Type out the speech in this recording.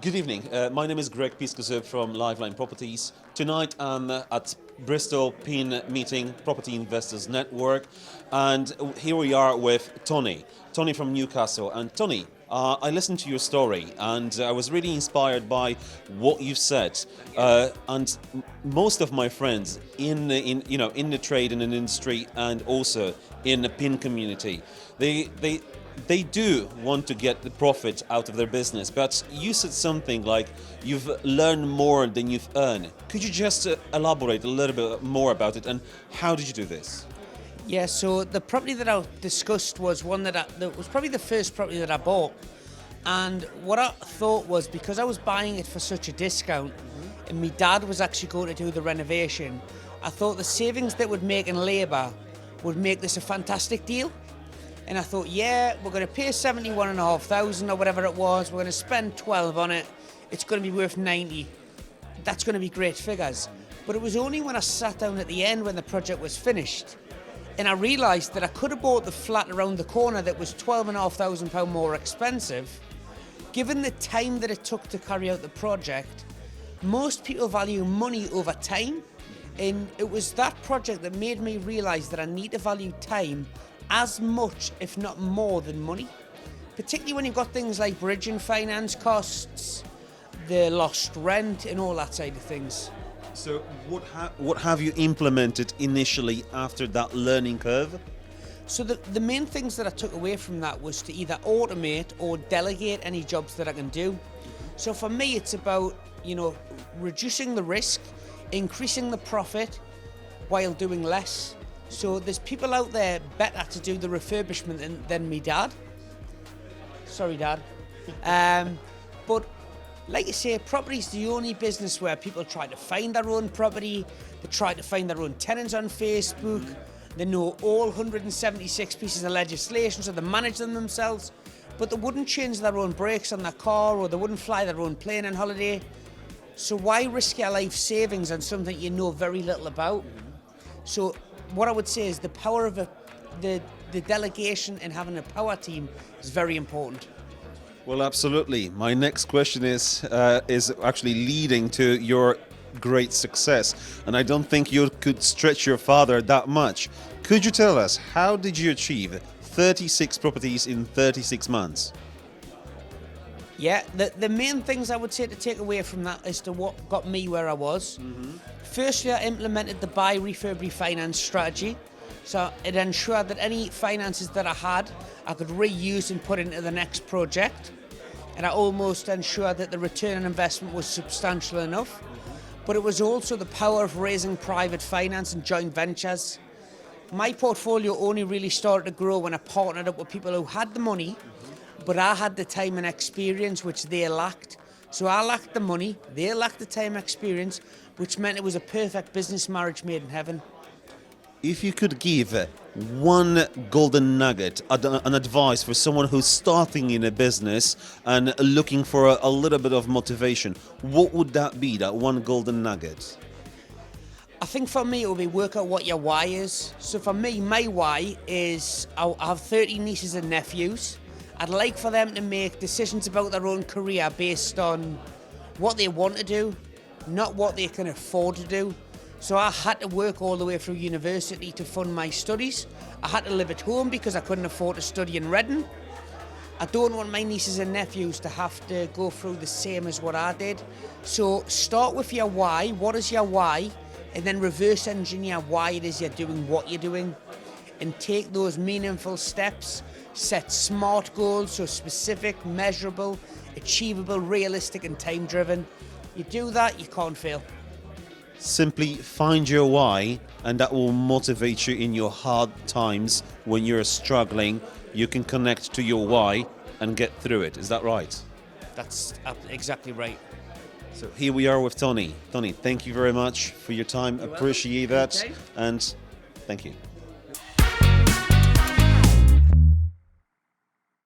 Good evening. My name is Greg Piskozub from Liveline Properties. Tonight I'm at Bristol PIN meeting, Property Investors Network, and here we are with Tony from Newcastle. And Tony, I listened to your story and I was really inspired by what you've said. And most of my friends in the trade and in the industry and also in the PIN community, they do want to get the profit out of their business, but you said something like you've learned more than you've earned. Could you just elaborate a little bit more about it, and how did you do this? Yeah, so the property that I discussed was one that was probably the first property that I bought. And what I thought was, because I was buying it for such a discount, and my dad was actually going to do the renovation, I thought the savings that would make in labour would make this a fantastic deal. And I thought, yeah, we're going to pay 71,500 or whatever it was. We're going to spend 12 on it. It's going to be worth 90. That's going to be great figures. But it was only when I sat down at the end when the project was finished and I realised that I could have bought the flat around the corner that was £12,500 more expensive. Given the time that it took to carry out the project, most people value money over time. And it was that project that made me realise that I need to value time as much, if not more, than money. Particularly when you've got things like bridging finance costs, the lost rent and all that side of things. So what have you implemented initially after that learning curve? So the main things that I took away from that was to either automate or delegate any jobs that I can do. So for me, it's about, reducing the risk, increasing the profit while doing less. So there's people out there better to do the refurbishment than me dad. Sorry, Dad. But like you say, property's the only business where people try to find their own property, they try to find their own tenants on Facebook, they know all 176 pieces of legislation, so they manage them themselves, but they wouldn't change their own brakes on their car or they wouldn't fly their own plane on holiday. So why risk your life savings on something you know very little about? So what I would say is the power of the delegation and having a power team is very important. Well, absolutely. My next question is actually leading to your great success, and I don't think you could stretch your father that much. Could you tell us, how did you achieve 36 properties in 36 months? Yeah, the main things I would say to take away from that as to what got me where I was. Firstly, I implemented the buy, refurb, refinance strategy. So it ensured that any finances that I had, I could reuse and put into the next project. And I almost ensured that the return on investment was substantial enough. But it was also the power of raising private finance and joint ventures. My portfolio only really started to grow when I partnered up with people who had the money, but I had the time and experience which they lacked. So I lacked the money, they lacked the time and experience, which meant it was a perfect business marriage made in heaven. If you could give one golden nugget, an advice for someone who's starting in a business and looking for a little bit of motivation, what would that be, that one golden nugget? I think for me it would be work out what your why is. So for me, my why is I have 30 nieces and nephews. I'd like for them to make decisions about their own career based on what they want to do, not what they can afford to do. So I had to work all the way through university to fund my studies. I had to live at home because I couldn't afford to study in Reading. I don't want my nieces and nephews to have to go through the same as what I did. So start with your why. What is your why? And then reverse engineer why it is you're doing what you're doing. And take those meaningful steps. Set SMART goals, so specific, measurable, achievable, realistic and time-driven. You do that, you can't fail. Simply find your why, and that will motivate you in your hard times when you're struggling. You can connect to your why and get through it. Is that right? That's exactly right. So here we are with Tony. Tony, thank you very much for your time. Appreciate that. And thank you.